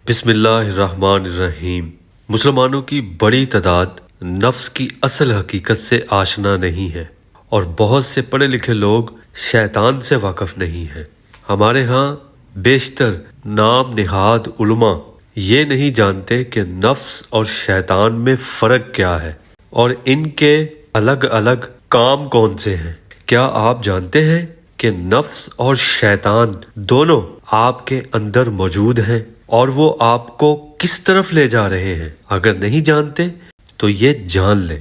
بسم اللہ الرحمن الرحیم۔ مسلمانوں کی بڑی تعداد نفس کی اصل حقیقت سے آشنا نہیں ہے اور بہت سے پڑھے لکھے لوگ شیطان سے واقف نہیں ہیں۔ ہمارے ہاں بیشتر نام نہاد علماء یہ نہیں جانتے کہ نفس اور شیطان میں فرق کیا ہے اور ان کے الگ الگ کام کون سے ہیں۔ کیا آپ جانتے ہیں کہ نفس اور شیطان دونوں آپ کے اندر موجود ہیں اور وہ آپ کو کس طرف لے جا رہے ہیں؟ اگر نہیں جانتے تو یہ جان لیں۔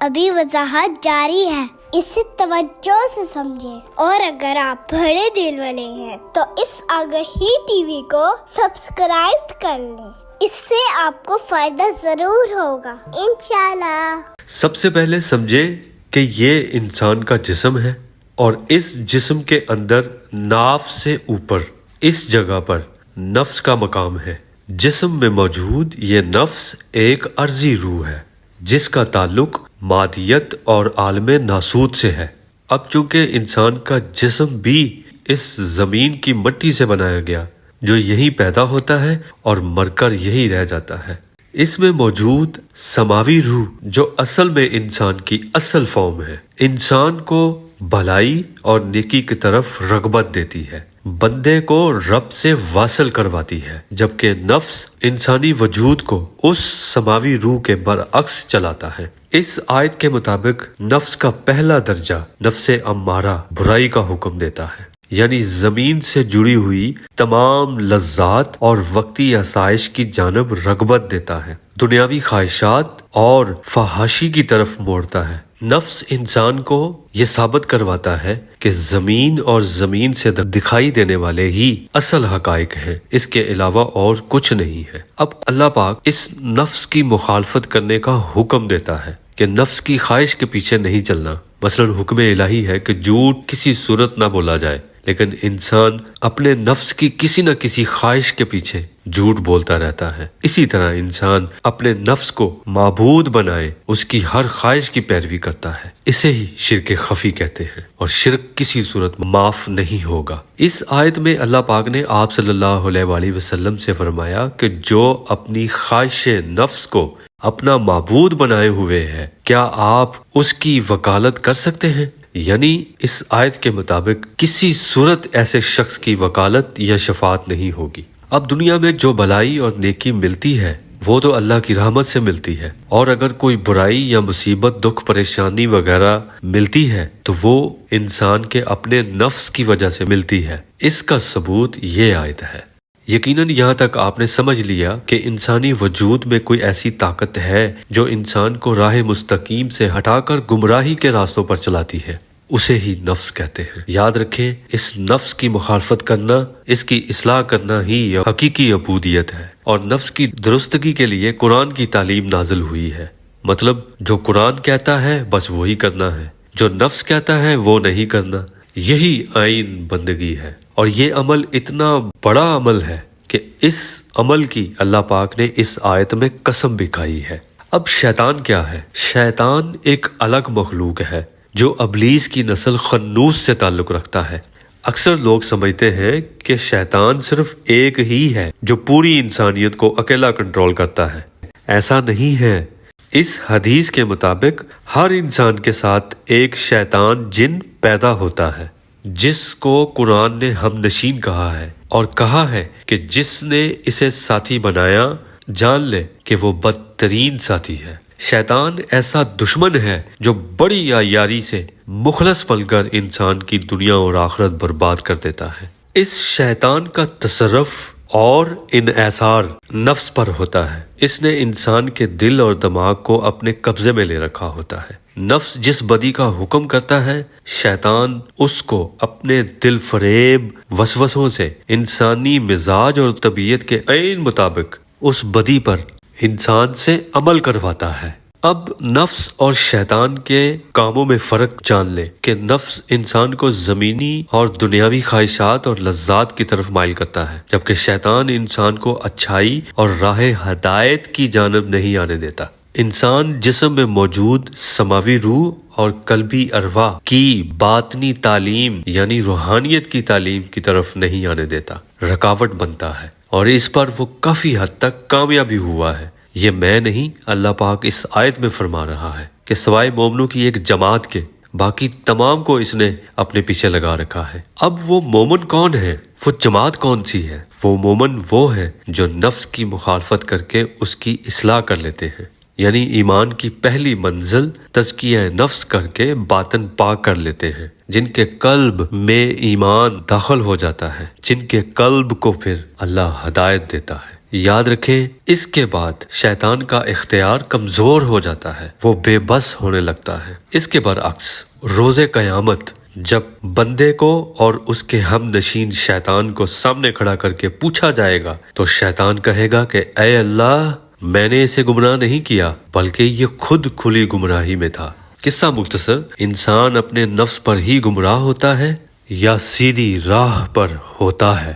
ابھی وضاحت جاری ہے، اسے توجہ سے سمجھیں، اور اگر آپ بڑے دل والے ہیں تو اس آگہی ٹی وی کو سبسکرائب کر لیں، اس سے آپ کو فائدہ ضرور ہوگا انشاءاللہ۔ سب سے پہلے سمجھیں کہ یہ انسان کا جسم ہے اور اس جسم کے اندر ناف سے اوپر اس جگہ پر نفس کا مقام ہے۔ جسم میں موجود یہ نفس ایک عرضی روح ہے جس کا تعلق مادیت اور عالم ناسوت سے ہے۔ اب چونکہ انسان کا جسم بھی اس زمین کی مٹی سے بنایا گیا جو یہی پیدا ہوتا ہے اور مر کر یہی رہ جاتا ہے، اس میں موجود سماوی روح جو اصل میں انسان کی اصل فارم ہے، انسان کو بھلائی اور نیکی کی طرف رغبت دیتی ہے، بندے کو رب سے واصل کرواتی ہے، جبکہ نفس انسانی وجود کو اس سماوی روح کے برعکس چلاتا ہے۔ اس آیت کے مطابق نفس کا پہلا درجہ نفس امارہ برائی کا حکم دیتا ہے، یعنی زمین سے جڑی ہوئی تمام لذات اور وقتی آسائش کی جانب رغبت دیتا ہے، دنیاوی خواہشات اور فحاشی کی طرف موڑتا ہے۔ نفس انسان کو یہ ثابت کرواتا ہے کہ زمین اور زمین سے دکھائی دینے والے ہی اصل حقائق ہیں، اس کے علاوہ اور کچھ نہیں ہے۔ اب اللہ پاک اس نفس کی مخالفت کرنے کا حکم دیتا ہے کہ نفس کی خواہش کے پیچھے نہیں چلنا۔ مثلا حکم الہی ہے کہ جھوٹ کسی صورت نہ بولا جائے، لیکن انسان اپنے نفس کی کسی نہ کسی خواہش کے پیچھے جھوٹ بولتا رہتا ہے۔ اسی طرح انسان اپنے نفس کو معبود بنائے اس کی ہر خواہش کی پیروی کرتا ہے، اسے ہی شرک خفی کہتے ہیں، اور شرک کسی صورت معاف نہیں ہوگا۔ اس آیت میں اللہ پاک نے آپ صلی اللہ علیہ وآلہ وسلم سے فرمایا کہ جو اپنی خواہش نفس کو اپنا معبود بنائے ہوئے ہے، کیا آپ اس کی وکالت کر سکتے ہیں؟ یعنی اس آیت کے مطابق کسی صورت ایسے شخص کی وکالت یا شفاعت نہیں ہوگی۔ اب دنیا میں جو بھلائی اور نیکی ملتی ہے وہ تو اللہ کی رحمت سے ملتی ہے، اور اگر کوئی برائی یا مصیبت، دکھ، پریشانی وغیرہ ملتی ہے تو وہ انسان کے اپنے نفس کی وجہ سے ملتی ہے۔ اس کا ثبوت یہ آیت ہے۔ یقیناً یہاں تک آپ نے سمجھ لیا کہ انسانی وجود میں کوئی ایسی طاقت ہے جو انسان کو راہ مستقیم سے ہٹا کر گمراہی کے راستوں پر چلاتی ہے، اسے ہی نفس کہتے ہیں۔ یاد رکھیں، اس نفس کی مخالفت کرنا، اس کی اصلاح کرنا ہی حقیقی عبودیت ہے، اور نفس کی درستگی کے لیے قرآن کی تعلیم نازل ہوئی ہے۔ مطلب جو قرآن کہتا ہے بس وہی کرنا ہے، جو نفس کہتا ہے وہ نہیں کرنا، یہی عین بندگی ہے۔ اور یہ عمل اتنا بڑا عمل ہے کہ اس عمل کی اللہ پاک نے اس آیت میں قسم بھی کھائی ہے۔ اب شیطان کیا ہے؟ شیطان ایک الگ مخلوق ہے جو ابلیس کی نسل خنوس سے تعلق رکھتا ہے۔ اکثر لوگ سمجھتے ہیں کہ شیطان صرف ایک ہی ہے جو پوری انسانیت کو اکیلا کنٹرول کرتا ہے۔ ایسا نہیں ہے۔ اس حدیث کے مطابق ہر انسان کے ساتھ ایک شیطان جن پیدا ہوتا ہے جس کو قرآن نے ہم نشین کہا ہے، اور کہا ہے کہ جس نے اسے ساتھی بنایا جان لے کہ وہ بدترین ساتھی ہے۔ شیطان ایسا دشمن ہے جو بڑی عیاری سے مخلص بن کر انسان کی دنیا اور آخرت برباد کر دیتا ہے۔ اس شیطان کا تصرف اور انحصار نفس پر ہوتا ہے۔ اس نے انسان کے دل اور دماغ کو اپنے قبضے میں لے رکھا ہوتا ہے۔ نفس جس بدی کا حکم کرتا ہے، شیطان اس کو اپنے دل فریب وسوسوں سے انسانی مزاج اور طبیعت کے عین مطابق اس بدی پر انسان سے عمل کرواتا ہے۔ اب نفس اور شیطان کے کاموں میں فرق جان لیں کہ نفس انسان کو زمینی اور دنیاوی خواہشات اور لذات کی طرف مائل کرتا ہے، جبکہ شیطان انسان کو اچھائی اور راہ ہدایت کی جانب نہیں آنے دیتا۔ انسان جسم میں موجود سماوی روح اور قلبی ارواح کی باطنی تعلیم یعنی روحانیت کی تعلیم کی طرف نہیں آنے دیتا، رکاوٹ بنتا ہے۔ اور اس پر وہ کافی حد تک کامیابی ہوا ہے۔ یہ میں نہیں، اللہ پاک اس آیت میں فرما رہا ہے کہ سوائے مومنوں کی ایک جماعت کے باقی تمام کو اس نے اپنے پیچھے لگا رکھا ہے۔ اب وہ مومن کون ہے؟ وہ جماعت کون سی ہے؟ وہ مومن وہ ہے جو نفس کی مخالفت کر کے اس کی اصلاح کر لیتے ہیں، یعنی ایمان کی پہلی منزل تزکیہ نفس کر کے باطن پاک کر لیتے ہیں، جن کے قلب میں ایمان داخل ہو جاتا ہے، جن کے قلب کو پھر اللہ ہدایت دیتا ہے۔ یاد رکھیں، اس کے بعد شیطان کا اختیار کمزور ہو جاتا ہے، وہ بے بس ہونے لگتا ہے۔ اس کے برعکس روز قیامت جب بندے کو اور اس کے ہم نشین شیطان کو سامنے کھڑا کر کے پوچھا جائے گا تو شیطان کہے گا کہ اے اللہ، میں نے اسے گمراہ نہیں کیا بلکہ یہ خود کھلی گمراہی میں تھا۔ قصہ مختصر، انسان اپنے نفس پر ہی گمراہ ہوتا ہے یا سیدھی راہ پر ہوتا ہے؟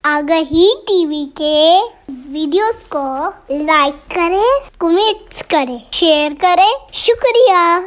آگہی ٹی وی کے ویڈیوز کو لائک کریں، کمنٹس کریں، شیئر کریں۔ شکریہ۔